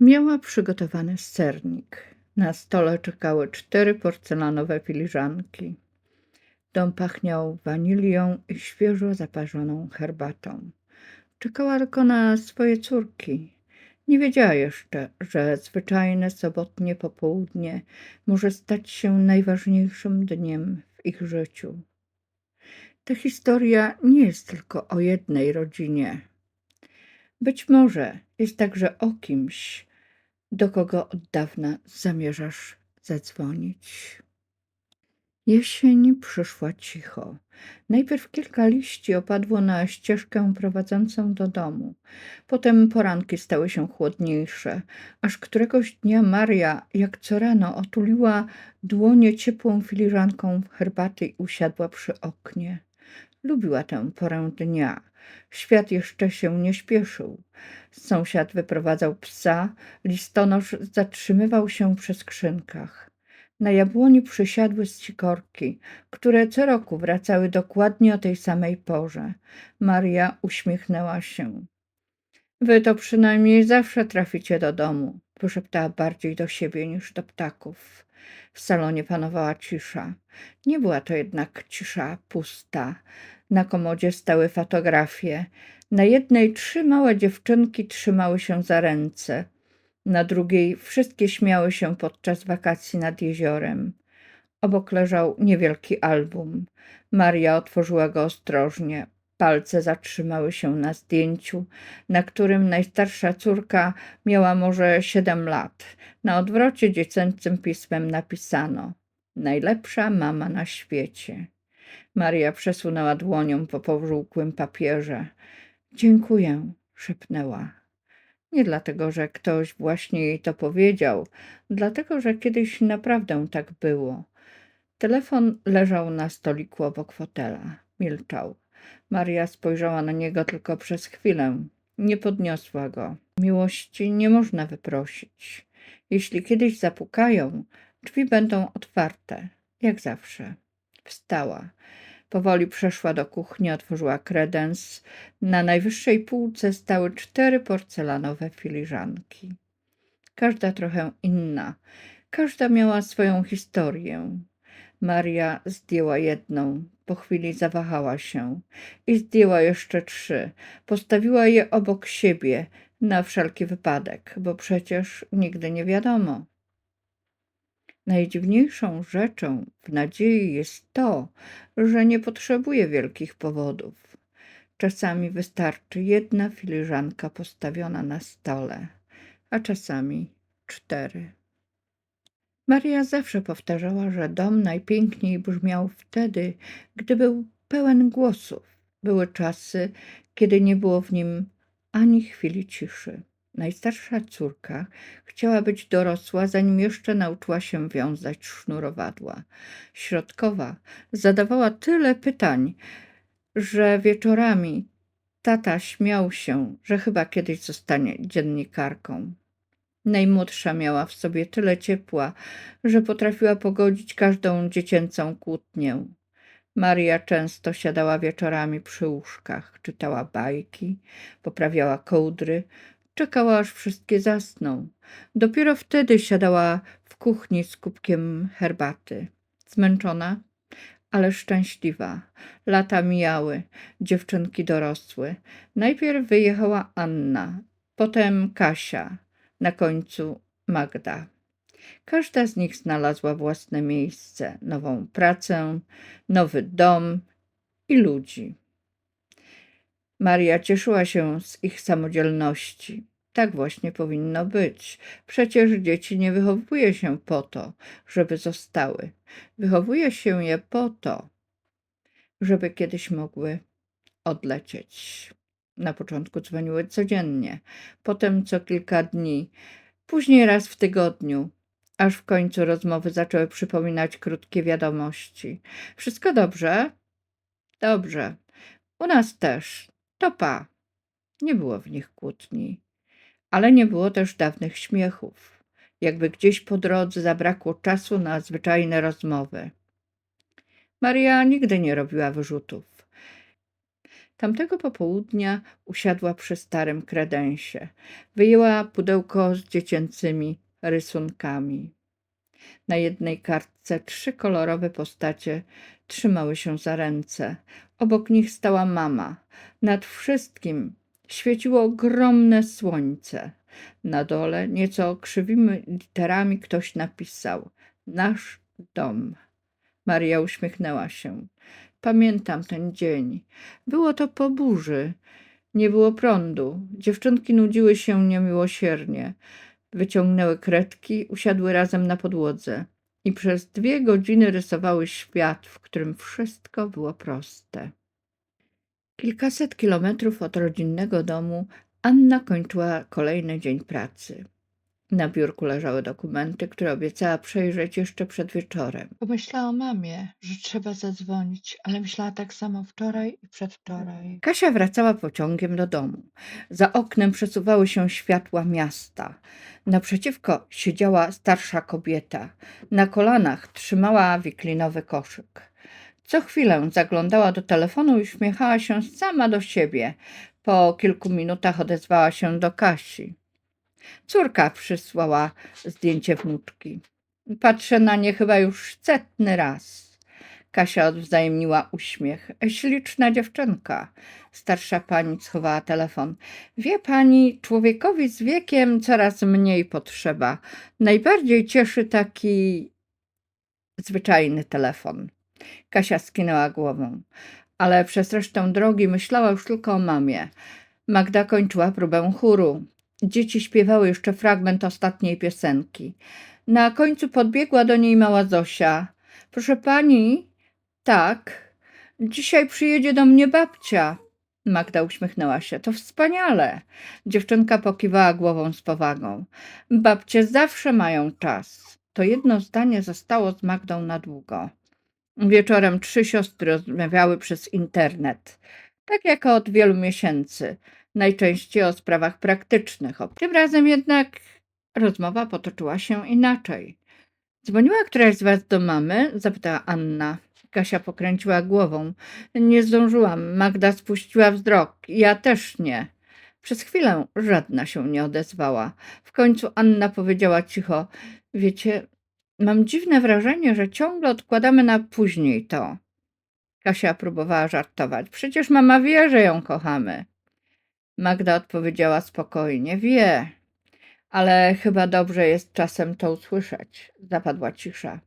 Miała przygotowany sernik. Na stole czekały 4 porcelanowe filiżanki. Dom pachniał wanilią i świeżo zaparzoną herbatą. Czekała tylko na swoje córki. Nie wiedziała jeszcze, że zwyczajne sobotnie popołudnie może stać się najważniejszym dniem w ich życiu. Ta historia nie jest tylko o jednej rodzinie. Być może jest także o kimś, do kogo od dawna zamierzasz zadzwonić. Jesień przyszła cicho. Najpierw kilka liści opadło na ścieżkę prowadzącą do domu. Potem poranki stały się chłodniejsze, aż któregoś dnia Maria, jak co rano, otuliła dłonie ciepłą filiżanką herbaty i usiadła przy oknie. Lubiła tę porę dnia. Świat jeszcze się nie śpieszył. Sąsiad wyprowadzał psa, listonosz zatrzymywał się przy skrzynkach. Na jabłoni przysiadły sikorki, które co roku wracały dokładnie o tej samej porze. Maria uśmiechnęła się. Wy to przynajmniej zawsze traficie do domu, wyszeptała bardziej do siebie niż do ptaków. W salonie panowała cisza. Nie była to jednak cisza pusta. Na komodzie stały fotografie. Na jednej 3 małe dziewczynki trzymały się za ręce. Na drugiej wszystkie śmiały się podczas wakacji nad jeziorem. Obok leżał niewielki album. Maria otworzyła go ostrożnie. Palce zatrzymały się na zdjęciu, na którym najstarsza córka miała może 7 lat. Na odwrocie dziecięcym pismem napisano: najlepsza mama na świecie. Maria przesunęła dłonią po pożółkłym papierze. Dziękuję, szepnęła. Nie dlatego, że ktoś właśnie jej to powiedział, dlatego, że kiedyś naprawdę tak było. Telefon leżał na stoliku obok fotela. Milczał. Maria spojrzała na niego tylko przez chwilę. Nie podniosła go. Miłości nie można wyprosić. Jeśli kiedyś zapukają, drzwi będą otwarte, jak zawsze. Wstała. Powoli przeszła do kuchni, otworzyła kredens. Na najwyższej półce stały 4 porcelanowe filiżanki. Każda trochę inna. Każda miała swoją historię. Maria zdjęła jedną, po chwili zawahała się i zdjęła jeszcze 3. Postawiła je obok siebie na wszelki wypadek, bo przecież nigdy nie wiadomo. Najdziwniejszą rzeczą w nadziei jest to, że nie potrzebuje wielkich powodów. Czasami wystarczy jedna filiżanka postawiona na stole, a czasami 4. Maria zawsze powtarzała, że dom najpiękniej brzmiał wtedy, gdy był pełen głosów. Były czasy, kiedy nie było w nim ani chwili ciszy. Najstarsza córka chciała być dorosła, zanim jeszcze nauczyła się wiązać sznurowadła. Środkowa zadawała tyle pytań, że wieczorami tata śmiał się, że chyba kiedyś zostanie dziennikarką. Najmłodsza miała w sobie tyle ciepła, że potrafiła pogodzić każdą dziecięcą kłótnię. Maria często siadała wieczorami przy łóżkach, czytała bajki, poprawiała kołdry, czekała, aż wszystkie zasną. Dopiero wtedy siadała w kuchni z kubkiem herbaty. Zmęczona, ale szczęśliwa. Lata mijały, dziewczynki dorosły. Najpierw wyjechała Anna, potem Kasia, na końcu Magda. Każda z nich znalazła własne miejsce, nową pracę, nowy dom i ludzi. Maria cieszyła się z ich samodzielności. Tak właśnie powinno być. Przecież dzieci nie wychowuje się po to, żeby zostały. Wychowuje się je po to, żeby kiedyś mogły odlecieć. Na początku dzwoniły codziennie, potem co kilka dni, później raz w tygodniu, aż w końcu rozmowy zaczęły przypominać krótkie wiadomości. Wszystko dobrze? Dobrze. U nas też. To pa. Nie było w nich kłótni, ale nie było też dawnych śmiechów. Jakby gdzieś po drodze zabrakło czasu na zwyczajne rozmowy. Maria nigdy nie robiła wyrzutów. Tamtego popołudnia usiadła przy starym kredensie. Wyjęła pudełko z dziecięcymi rysunkami. Na jednej kartce 3 kolorowe postacie trzymały się za ręce. Obok nich stała mama. Nad wszystkim świeciło ogromne słońce. Na dole, nieco krzywymi literami, ktoś napisał: nasz dom. Maria uśmiechnęła się. Pamiętam ten dzień. Było to po burzy. Nie było prądu. Dziewczynki nudziły się niemiłosiernie. Wyciągnęły kredki, usiadły razem na podłodze i przez 2 godziny rysowały świat, w którym wszystko było proste. Kilkaset kilometrów od rodzinnego domu Anna kończyła kolejny dzień pracy. Na biurku leżały dokumenty, które obiecała przejrzeć jeszcze przed wieczorem. Pomyślała o mamie, że trzeba zadzwonić, ale myślała tak samo wczoraj i przedwczoraj. Kasia wracała pociągiem do domu. Za oknem przesuwały się światła miasta. Naprzeciwko siedziała starsza kobieta. Na kolanach trzymała wiklinowy koszyk. Co chwilę zaglądała do telefonu i uśmiechała się sama do siebie. Po kilku minutach odezwała się do Kasi. Córka przysłała zdjęcie wnuczki. Patrzę na nie chyba już 100. raz. Kasia odwzajemniła uśmiech. Śliczna dziewczynka. Starsza pani schowała telefon. Wie pani, człowiekowi z wiekiem coraz mniej potrzeba. Najbardziej cieszy taki zwyczajny telefon. Kasia skinęła głową, ale przez resztę drogi myślała już tylko o mamie. Magda kończyła próbę chóru. Dzieci śpiewały jeszcze fragment ostatniej piosenki. Na końcu podbiegła do niej mała Zosia. Proszę pani, tak, dzisiaj przyjedzie do mnie babcia. Magda uśmiechnęła się. To wspaniale. Dziewczynka pokiwała głową z powagą. Babcie zawsze mają czas. To jedno zdanie zostało z Magdą na długo. Wieczorem 3 siostry rozmawiały przez internet. Tak jak od wielu miesięcy. Najczęściej o sprawach praktycznych. Tym razem jednak rozmowa potoczyła się inaczej. Dzwoniła któraś z was do mamy? Zapytała Anna. Kasia pokręciła głową. Nie zdążyłam. Magda spuściła wzrok. Ja też nie. Przez chwilę żadna się nie odezwała. W końcu Anna powiedziała cicho. Wiecie, mam dziwne wrażenie, że ciągle odkładamy na później to. Kasia próbowała żartować. Przecież mama wie, że ją kochamy. Magda odpowiedziała spokojnie. Wie, ale chyba dobrze jest czasem to usłyszeć. Zapadła cisza.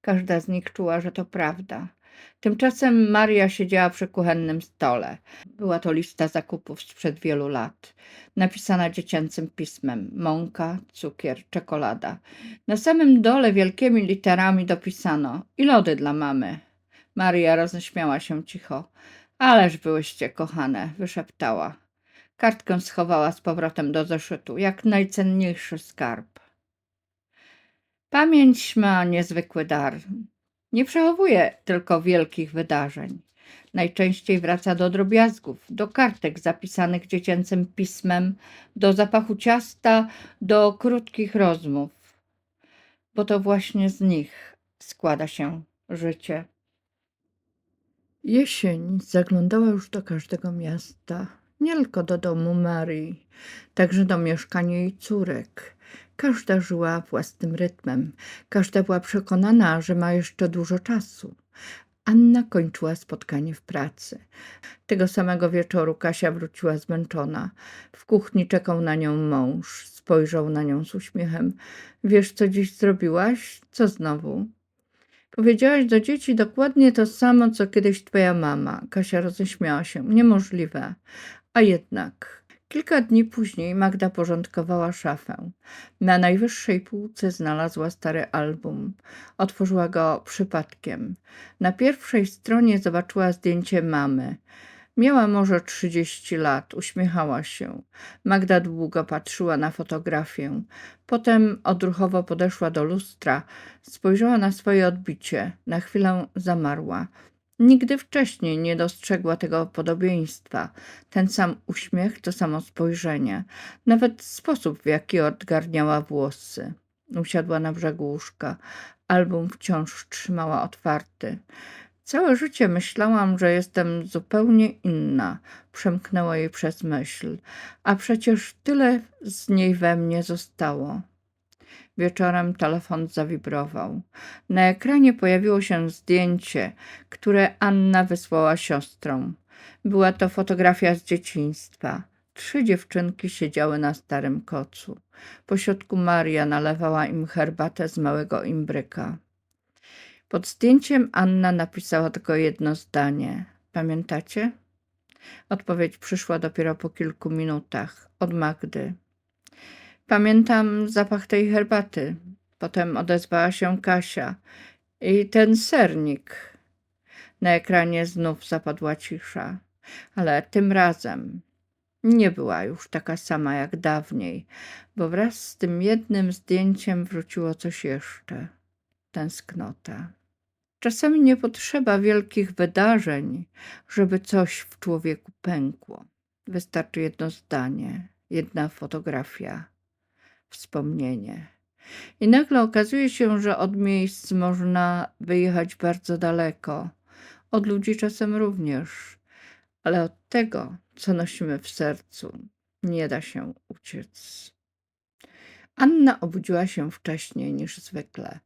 Każda z nich czuła, że to prawda. Tymczasem Maria siedziała przy kuchennym stole. Była to lista zakupów sprzed wielu lat, napisana dziecięcym pismem. Mąka, cukier, czekolada. Na samym dole wielkimi literami dopisano i lody dla mamy. Maria roześmiała się cicho. Ależ byłyście kochane, wyszeptała. Kartkę schowała z powrotem do zeszytu, jak najcenniejszy skarb. Pamięć ma niezwykły dar. Nie przechowuje tylko wielkich wydarzeń. Najczęściej wraca do drobiazgów, do kartek zapisanych dziecięcym pismem, do zapachu ciasta, do krótkich rozmów. Bo to właśnie z nich składa się życie. Jesień zaglądała już do każdego miasta, nie tylko do domu Marii, także do mieszkania jej córek. Każda żyła własnym rytmem, każda była przekonana, że ma jeszcze dużo czasu. Anna kończyła spotkanie w pracy. Tego samego wieczoru Kasia wróciła zmęczona. W kuchni czekał na nią mąż. Spojrzał na nią z uśmiechem. Wiesz, co dziś zrobiłaś? Co znowu? Powiedziałaś do dzieci dokładnie to samo, co kiedyś twoja mama. Kasia roześmiała się. Niemożliwe. A jednak. Kilka dni później Magda porządkowała szafę. Na najwyższej półce znalazła stary album. Otworzyła go przypadkiem. Na pierwszej stronie zobaczyła zdjęcie mamy. Miała może 30 lat, uśmiechała się. Magda długo patrzyła na fotografię. Potem odruchowo podeszła do lustra, spojrzała na swoje odbicie. Na chwilę zamarła. Nigdy wcześniej nie dostrzegła tego podobieństwa. Ten sam uśmiech, to samo spojrzenie. Nawet sposób, w jaki odgarniała włosy. Usiadła na brzegu łóżka. Album wciąż trzymała otwarty. Całe życie myślałam, że jestem zupełnie inna, przemknęło jej przez myśl, a przecież tyle z niej we mnie zostało. Wieczorem telefon zawibrował. Na ekranie pojawiło się zdjęcie, które Anna wysłała siostrom. Była to fotografia z dzieciństwa. 3 dziewczynki siedziały na starym kocu. Po środku Maria nalewała im herbatę z małego imbryka. Pod zdjęciem Anna napisała tylko jedno zdanie. Pamiętacie? Odpowiedź przyszła dopiero po kilku minutach od Magdy. Pamiętam zapach tej herbaty. Potem odezwała się Kasia. I ten sernik. Na ekranie znów zapadła cisza, ale tym razem nie była już taka sama jak dawniej, bo wraz z tym jednym zdjęciem wróciło coś jeszcze. Tęsknota. Czasami nie potrzeba wielkich wydarzeń, żeby coś w człowieku pękło. Wystarczy jedno zdanie, jedna fotografia, wspomnienie. I nagle okazuje się, że od miejsc można wyjechać bardzo daleko, od ludzi czasem również, ale od tego, co nosimy w sercu, nie da się uciec. Anna obudziła się wcześniej niż zwykle.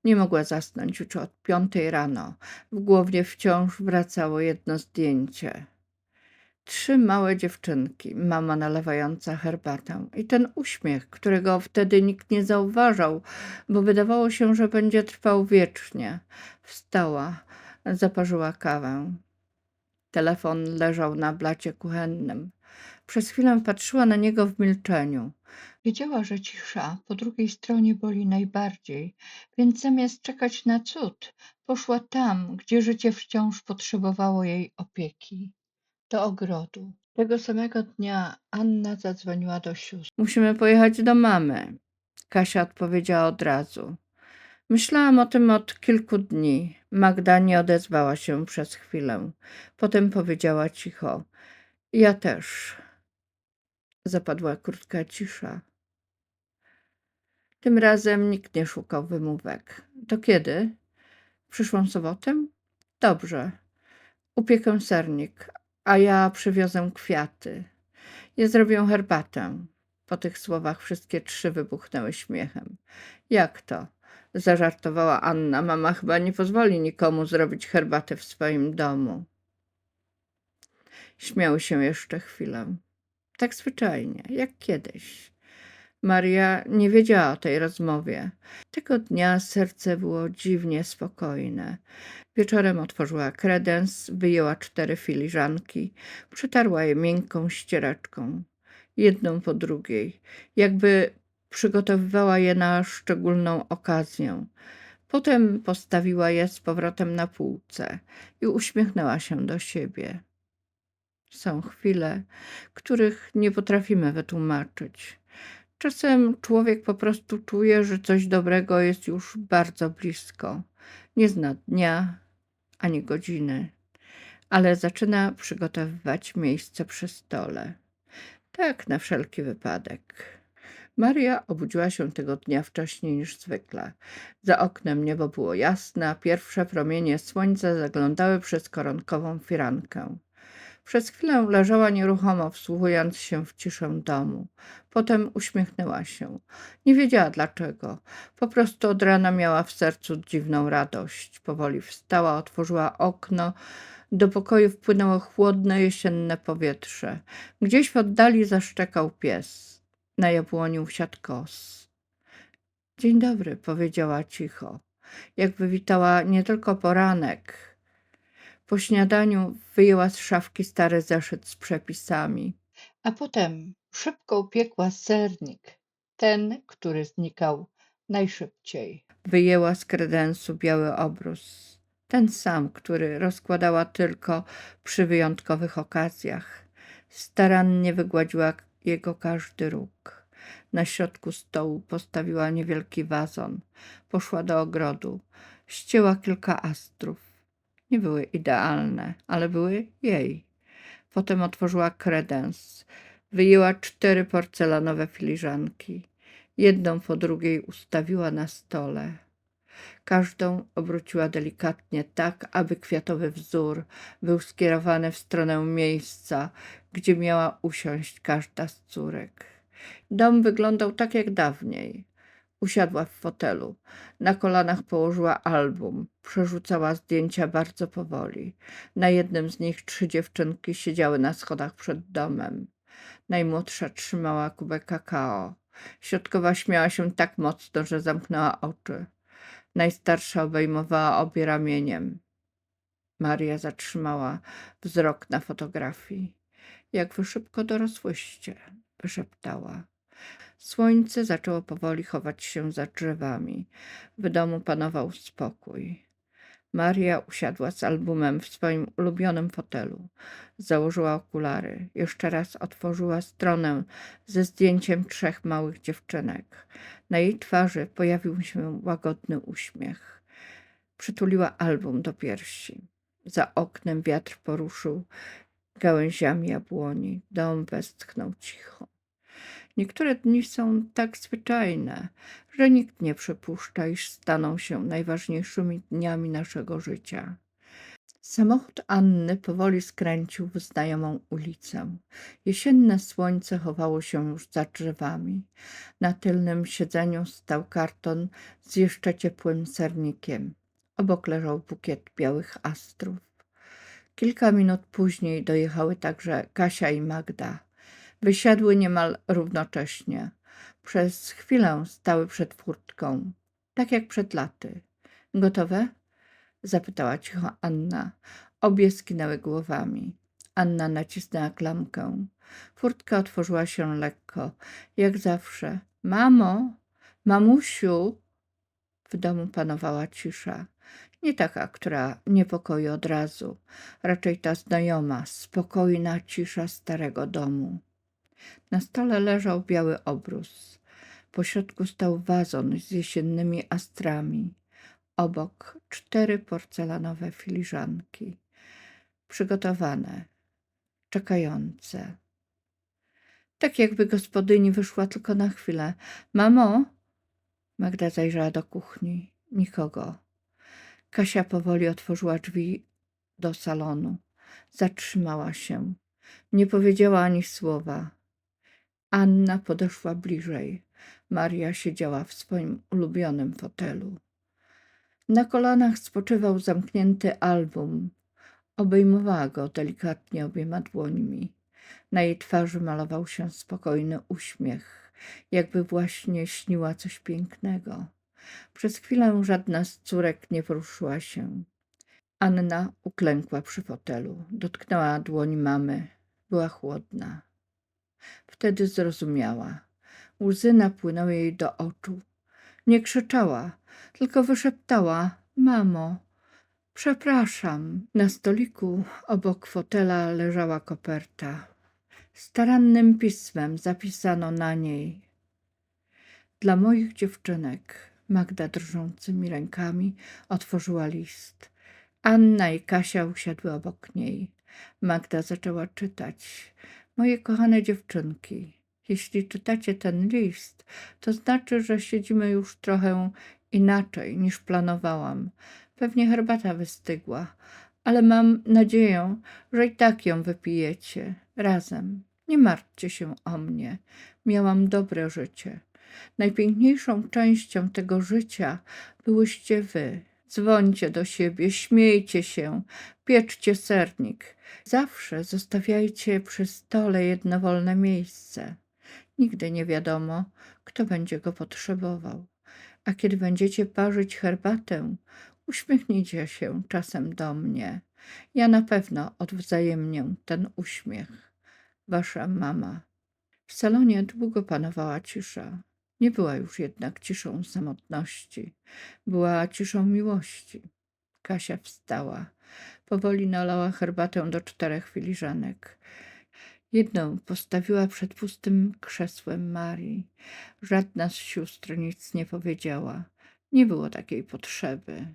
Nie mogła zasnąć już od 5 rano. W głowie wciąż wracało jedno zdjęcie. 3 małe dziewczynki, mama nalewająca herbatę i ten uśmiech, którego wtedy nikt nie zauważał, bo wydawało się, że będzie trwał wiecznie. Wstała, zaparzyła kawę. Telefon leżał na blacie kuchennym. Przez chwilę patrzyła na niego w milczeniu. Wiedziała, że cisza po drugiej stronie boli najbardziej, więc zamiast czekać na cud, poszła tam, gdzie życie wciąż potrzebowało jej opieki. Do ogrodu. Tego samego dnia Anna zadzwoniła do sióstr. Musimy pojechać do mamy. Kasia odpowiedziała od razu. Myślałam o tym od kilku dni. Magda nie odezwała się przez chwilę. Potem powiedziała cicho. Ja też. Zapadła krótka cisza. Tym razem nikt nie szukał wymówek. To kiedy? Przyszłą sobotę? Dobrze. Upiekę sernik, a ja przywiozę kwiaty. Ja zrobię herbatę. Po tych słowach wszystkie 3 wybuchnęły śmiechem. Jak to? Zażartowała Anna. Mama chyba nie pozwoli nikomu zrobić herbaty w swoim domu. Śmiały się jeszcze chwilę. Tak zwyczajnie, jak kiedyś. Maria nie wiedziała o tej rozmowie. Tego dnia serce było dziwnie spokojne. Wieczorem otworzyła kredens, wyjęła 4 filiżanki, przetarła je miękką ściereczką, jedną po drugiej, jakby przygotowywała je na szczególną okazję. Potem postawiła je z powrotem na półce i uśmiechnęła się do siebie. Są chwile, których nie potrafimy wytłumaczyć. Czasem człowiek po prostu czuje, że coś dobrego jest już bardzo blisko. Nie zna dnia ani godziny, ale zaczyna przygotowywać miejsce przy stole. Tak na wszelki wypadek. Maria obudziła się tego dnia wcześniej niż zwykle. Za oknem niebo było jasne, a pierwsze promienie słońca zaglądały przez koronkową firankę. Przez chwilę leżała nieruchomo, wsłuchując się w ciszę domu. Potem uśmiechnęła się. Nie wiedziała dlaczego. Po prostu od rana miała w sercu dziwną radość. Powoli wstała, otworzyła okno. Do pokoju wpłynęło chłodne, jesienne powietrze. Gdzieś w oddali zaszczekał pies. Na jabłoni usiadł kos. Dzień dobry, powiedziała cicho. Jakby witała nie tylko poranek. Po śniadaniu wyjęła z szafki stary zeszyt z przepisami, a potem szybko upiekła sernik, ten, który znikał najszybciej. Wyjęła z kredensu biały obrus, ten sam, który rozkładała tylko przy wyjątkowych okazjach. Starannie wygładziła jego każdy róg. Na środku stołu postawiła niewielki wazon. Poszła do ogrodu. Ścięła kilka astrów. Nie były idealne, ale były jej. Potem otworzyła kredens. Wyjęła 4 porcelanowe filiżanki. Jedną po drugiej ustawiła na stole. Każdą obróciła delikatnie tak, aby kwiatowy wzór był skierowany w stronę miejsca, gdzie miała usiąść każda z córek. Dom wyglądał tak jak dawniej. Usiadła w fotelu. Na kolanach położyła album. Przerzucała zdjęcia bardzo powoli. Na jednym z nich 3 dziewczynki siedziały na schodach przed domem. Najmłodsza trzymała kubek kakao. Środkowa śmiała się tak mocno, że zamknęła oczy. Najstarsza obejmowała obie ramieniem. Maria zatrzymała wzrok na fotografii. Jak wy szybko dorosłyście, wyszeptała. Słońce zaczęło powoli chować się za drzewami. W domu panował spokój. Maria usiadła z albumem w swoim ulubionym fotelu. Założyła okulary. Jeszcze raz otworzyła stronę ze zdjęciem 3 małych dziewczynek. Na jej twarzy pojawił się łagodny uśmiech. Przytuliła album do piersi. Za oknem wiatr poruszył gałęziami jabłoni. Dom westchnął cicho. Niektóre dni są tak zwyczajne, że nikt nie przypuszcza, iż staną się najważniejszymi dniami naszego życia. Samochód Anny powoli skręcił w znajomą ulicę. Jesienne słońce chowało się już za drzewami. Na tylnym siedzeniu stał karton z jeszcze ciepłym sernikiem. Obok leżał bukiet białych astrów. Kilka minut później dojechały także Kasia i Magda. Wysiadły niemal równocześnie. Przez chwilę stały przed furtką, tak jak przed laty. Gotowe? Zapytała cicho Anna. Obie skinęły głowami. Anna nacisnęła klamkę. Furtka otworzyła się lekko, jak zawsze. Mamo, mamusiu. W domu panowała cisza. Nie taka, która niepokoi od razu. Raczej ta znajoma, spokojna cisza starego domu. Na stole leżał biały obrus. Pośrodku stał wazon z jesiennymi astrami. Obok 4 porcelanowe filiżanki. Przygotowane, czekające. Tak jakby gospodyni wyszła tylko na chwilę. Mamo? Magda zajrzała do kuchni. Nikogo. Kasia powoli otworzyła drzwi do salonu. Zatrzymała się. Nie powiedziała ani słowa. Anna podeszła bliżej. Maria siedziała w swoim ulubionym fotelu. Na kolanach spoczywał zamknięty album. Obejmowała go delikatnie obiema dłońmi. Na jej twarzy malował się spokojny uśmiech, jakby właśnie śniła coś pięknego. Przez chwilę żadna z córek nie poruszyła się. Anna uklękła przy fotelu. Dotknęła dłoni mamy. Była chłodna. Wtedy zrozumiała. Łzy napłynęły jej do oczu. Nie krzyczała, tylko wyszeptała: mamo, przepraszam. Na stoliku obok fotela leżała koperta. Starannym pismem zapisano na niej: dla moich dziewczynek. Magda drżącymi rękami otworzyła list. Anna i Kasia usiadły obok niej. Magda zaczęła czytać. Moje kochane dziewczynki, jeśli czytacie ten list, to znaczy, że siedzimy już trochę inaczej niż planowałam. Pewnie herbata wystygła, ale mam nadzieję, że i tak ją wypijecie razem. Nie martwcie się o mnie. Miałam dobre życie. Najpiękniejszą częścią tego życia byłyście wy. Dzwońcie do siebie, śmiejcie się, pieczcie sernik. Zawsze zostawiajcie przy stole jedno wolne miejsce. Nigdy nie wiadomo, kto będzie go potrzebował. A kiedy będziecie parzyć herbatę, uśmiechnijcie się czasem do mnie. Ja na pewno odwzajemnię ten uśmiech. Wasza mama. W salonie długo panowała cisza. Nie była już jednak ciszą samotności. Była ciszą miłości. Kasia wstała. Powoli nalała herbatę do 4 filiżanek. Jedną postawiła przed pustym krzesłem Marii. Żadna z sióstr nic nie powiedziała. Nie było takiej potrzeby.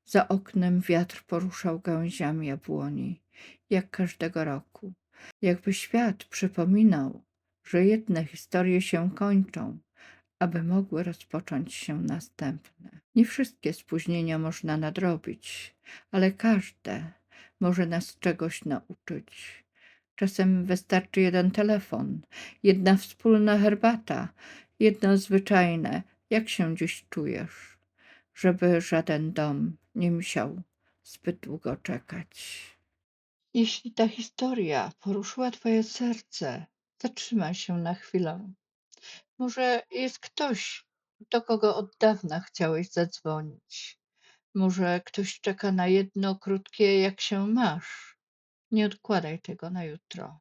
Za oknem wiatr poruszał gałęziami jabłoni, jak każdego roku. Jakby świat przypominał, że jedne historie się kończą, aby mogły rozpocząć się następne. Nie wszystkie spóźnienia można nadrobić, ale każde może nas czegoś nauczyć. Czasem wystarczy jeden telefon, jedna wspólna herbata, jedno zwyczajne „jak się dziś czujesz”, żeby żaden dom nie musiał zbyt długo czekać. Jeśli ta historia poruszyła twoje serce, zatrzymaj się na chwilę. Może jest ktoś, do kogo od dawna chciałeś zadzwonić. Może ktoś czeka na jedno krótkie „jak się masz”. Nie odkładaj tego na jutro.